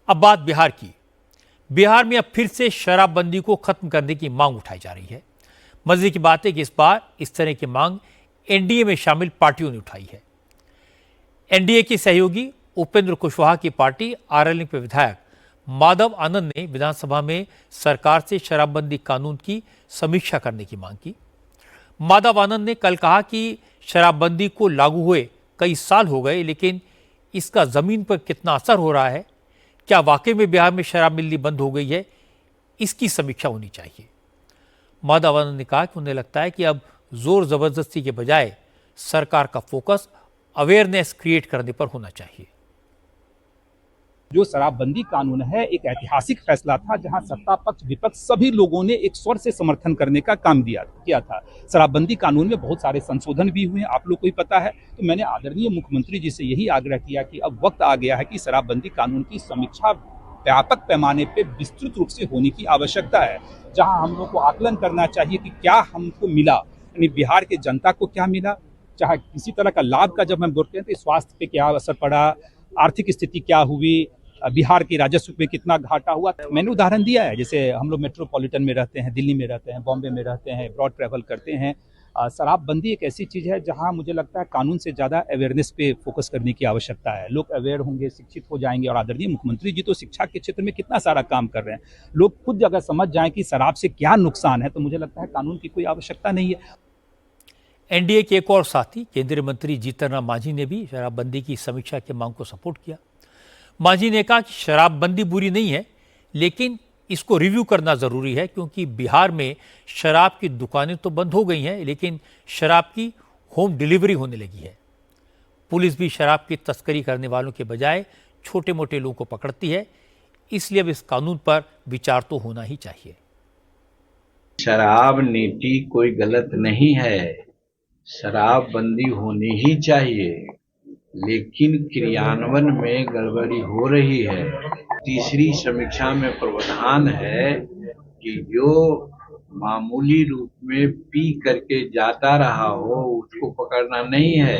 अब बात बिहार की। बिहार में अब फिर से शराबबंदी को खत्म करने की मांग उठाई जा रही है। मजे की बात है कि इस बार इस तरह की मांग एनडीए में शामिल पार्टियों ने उठाई है। एनडीए के सहयोगी उपेंद्र कुशवाहा की पार्टी आरएलए के विधायक माधव आनंद ने विधानसभा में सरकार से शराबबंदी कानून की समीक्षा करने की मांग की। माधव आनंद ने कल कहा कि शराबबंदी को लागू हुए कई साल हो गए, लेकिन इसका जमीन पर कितना असर हो रहा है, क्या वाकई में बिहार में शराब मिलनी बंद हो गई है, इसकी समीक्षा होनी चाहिए। माधव आनंद ने कहा कि उन्हें लगता है कि अब जोर जबरदस्ती के बजाय सरकार का फोकस अवेयरनेस क्रिएट करने पर होना चाहिए। जो शराबबंदी कानून है एक ऐतिहासिक फैसला था, जहां सत्ता पक्ष विपक्ष सभी लोगों ने एक स्वर से समर्थन करने का काम किया था। शराबबंदी कानून में बहुत सारे संशोधन भी हुए, आप लोग को ही पता है। तो मैंने आदरणीय मुख्यमंत्री जी से यही आग्रह किया कि अब वक्त आ गया है कि शराबबंदी कानून की समीक्षा व्यापक पैमाने पे विस्तृत रूप से होने की आवश्यकता है, जहां हम लोग को आकलन करना चाहिए कि क्या हमको मिला, यानी बिहार के जनता को क्या मिला, चाहे किसी तरह का लाभ का जब हम बोलते हैं तो स्वास्थ्य पे क्या असर पड़ा, आर्थिक स्थिति क्या हुई, बिहार के राजस्व में कितना घाटा हुआ। मैंने उदाहरण दिया है, जैसे हम लोग मेट्रोपॉलिटन में रहते हैं, दिल्ली में रहते हैं, बॉम्बे में रहते हैं, अब्रॉड ट्रैवल करते हैं। शराबबंदी एक ऐसी चीज़ है जहां मुझे लगता है कानून से ज़्यादा अवेयरनेस पे फोकस करने की आवश्यकता है। लोग अवेयर होंगे, शिक्षित हो जाएंगे। और आदरणीय मुख्यमंत्री जी तो शिक्षा के क्षेत्र में कितना सारा काम कर रहे हैं। लोग खुद अगर समझ जाएं कि शराब से क्या नुकसान है, तो मुझे लगता है कानून की कोई आवश्यकता नहीं है। एनडीए के एक और साथी केंद्रीय मंत्री जीतन राम मांझी ने भी शराबबंदी की समीक्षा की मांग को सपोर्ट किया। मांझी ने कहा कि शराबबंदी बुरी नहीं है, लेकिन इसको रिव्यू करना जरूरी है, क्योंकि बिहार में शराब की दुकानें तो बंद हो गई हैं, लेकिन शराब की होम डिलीवरी होने लगी है। पुलिस भी शराब की तस्करी करने वालों के बजाय छोटे मोटे लोगों को पकड़ती है, इसलिए अब इस कानून पर विचार तो होना ही चाहिए। शराब नीति कोई गलत नहीं है, शराबबंदी होनी ही चाहिए, लेकिन क्रियान्वयन में गड़बड़ी हो रही है। तीसरी समीक्षा में प्रावधान है कि जो मामूली रूप में पी करके जाता रहा हो उसको पकड़ना नहीं है।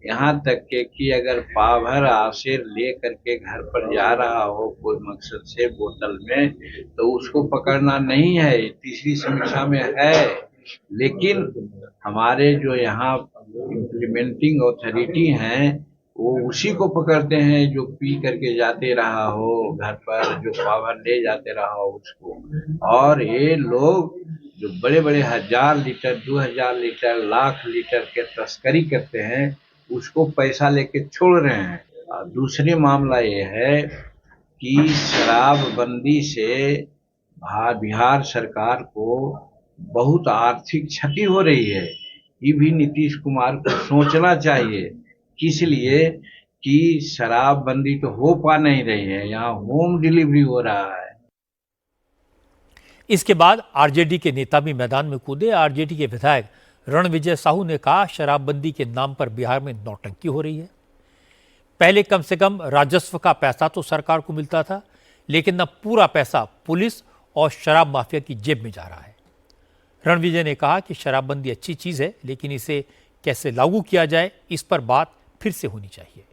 यहाँ तक के कि अगर पावभर आसेर ले करके घर पर जा रहा हो कोई मकसद से बोतल में, तो उसको पकड़ना नहीं है, तीसरी समीक्षा में है। लेकिन हमारे जो यहाँ इम्प्लीमेंटिंग अथॉरिटी हैं वो उसी को पकड़ते हैं जो पी करके जाते रहा हो घर पर, जो पावर ले जाते रहा हो उसको। और ये लोग जो बड़े बड़े 1000 लीटर 2000 लीटर लाख लीटर के तस्करी करते हैं उसको पैसा लेके छोड़ रहे हैं। और दूसरी मामला ये है कि शराबबंदी से बिहार सरकार को बहुत आर्थिक क्षति हो रही है। ये भी नीतीश कुमार को सोचना चाहिए, किस लिए कि शराबबंदी तो हो पा नहीं रही है, यहाँ होम डिलीवरी हो रहा है। इसके बाद आरजेडी के नेता भी मैदान में कूदे। आरजेडी के विधायक रणविजय साहू ने कहा शराबबंदी के नाम पर बिहार में नौटंकी हो रही है। पहले कम से कम राजस्व का पैसा तो सरकार को मिलता था, लेकिन अब पूरा पैसा पुलिस और शराब माफिया की जेब में जा रहा है। रणविजय ने कहा कि शराबबंदी अच्छी चीज है, लेकिन इसे कैसे लागू किया जाए इस पर बात फिर से होनी चाहिए।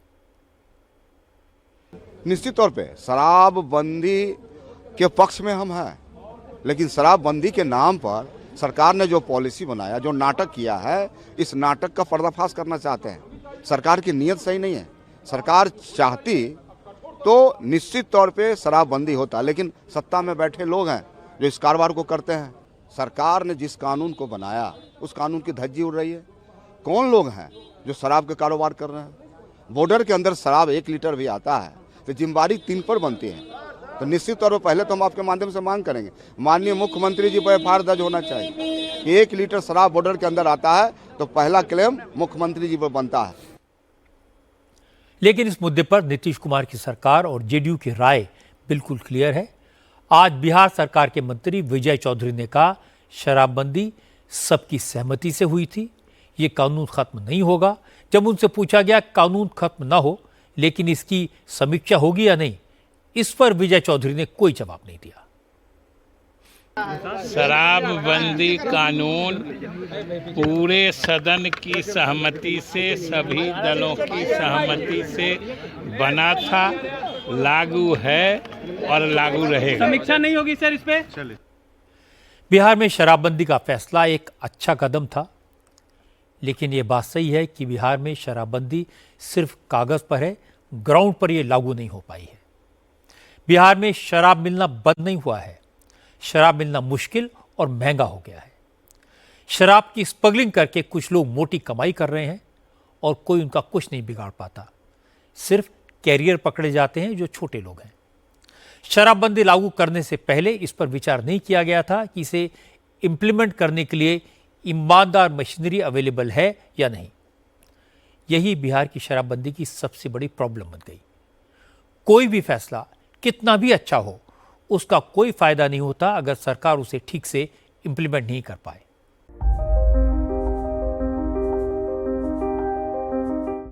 निश्चित तौर पे शराबबंदी के पक्ष में हम हैं, लेकिन शराबबंदी के नाम पर सरकार ने जो पॉलिसी बनाया, जो नाटक किया है, इस नाटक का पर्दाफाश करना चाहते हैं। सरकार की नीयत सही नहीं है। सरकार चाहती तो निश्चित तौर पे शराबबंदी होता, लेकिन सत्ता में बैठे लोग हैं जो इस कारोबार को करते हैं। सरकार ने जिस कानून को बनाया उस कानून की धज्जी उड़ रही है। कौन लोग हैं जो शराब का कारोबार कर रहे हैं? बॉर्डर के अंदर शराब 1 लीटर भी आता है तो जिम्मेदारी 3 पर बनती है। तो निश्चित तौर पर पहले तो हम आपके माध्यम से मांग करेंगे, माननीय मुख्यमंत्री जी पर एफआईआर दर्ज होना चाहिए कि 1 लीटर शराब बॉर्डर के अंदर आता है तो पहला क्लेम मुख्यमंत्री जी पर बनता है। लेकिन इस मुद्दे पर नीतीश कुमार की सरकार और जेडीयू की राय बिल्कुल क्लियर है। आज बिहार सरकार के मंत्री विजय चौधरी ने कहा शराबबंदी सबकी सहमति से हुई थी, ये कानून खत्म नहीं होगा। जब उनसे पूछा गया कानून खत्म ना हो लेकिन इसकी समीक्षा होगी या नहीं, इस पर विजय चौधरी ने कोई जवाब नहीं दिया। शराबबंदी कानून पूरे सदन की सहमति से, सभी दलों की सहमति से बना था, लागू है और लागू रहेगा। समीक्षा नहीं होगी सर इस पे? बिहार में शराबबंदी का फैसला एक अच्छा कदम था, लेकिन ये बात सही है कि बिहार में शराबबंदी सिर्फ कागज पर है, ग्राउंड पर यह लागू नहीं हो पाई है। बिहार में शराब मिलना बंद नहीं हुआ है, शराब मिलना मुश्किल और महंगा हो गया है। शराब की स्मगलिंग करके कुछ लोग मोटी कमाई कर रहे हैं और कोई उनका कुछ नहीं बिगाड़ पाता। सिर्फ कैरियर पकड़े जाते हैं जो छोटे लोग हैं। शराबबंदी लागू करने से पहले इस पर विचार नहीं किया गया था कि इसे इंप्लीमेंट करने के लिए ईमानदार मशीनरी अवेलेबल है या नहीं। यही बिहार की शराबबंदी की सबसे बड़ी प्रॉब्लम बन गई। कोई भी फैसला कितना भी अच्छा हो, उसका कोई फायदा नहीं होता अगर सरकार उसे ठीक से इंप्लीमेंट नहीं कर पाए।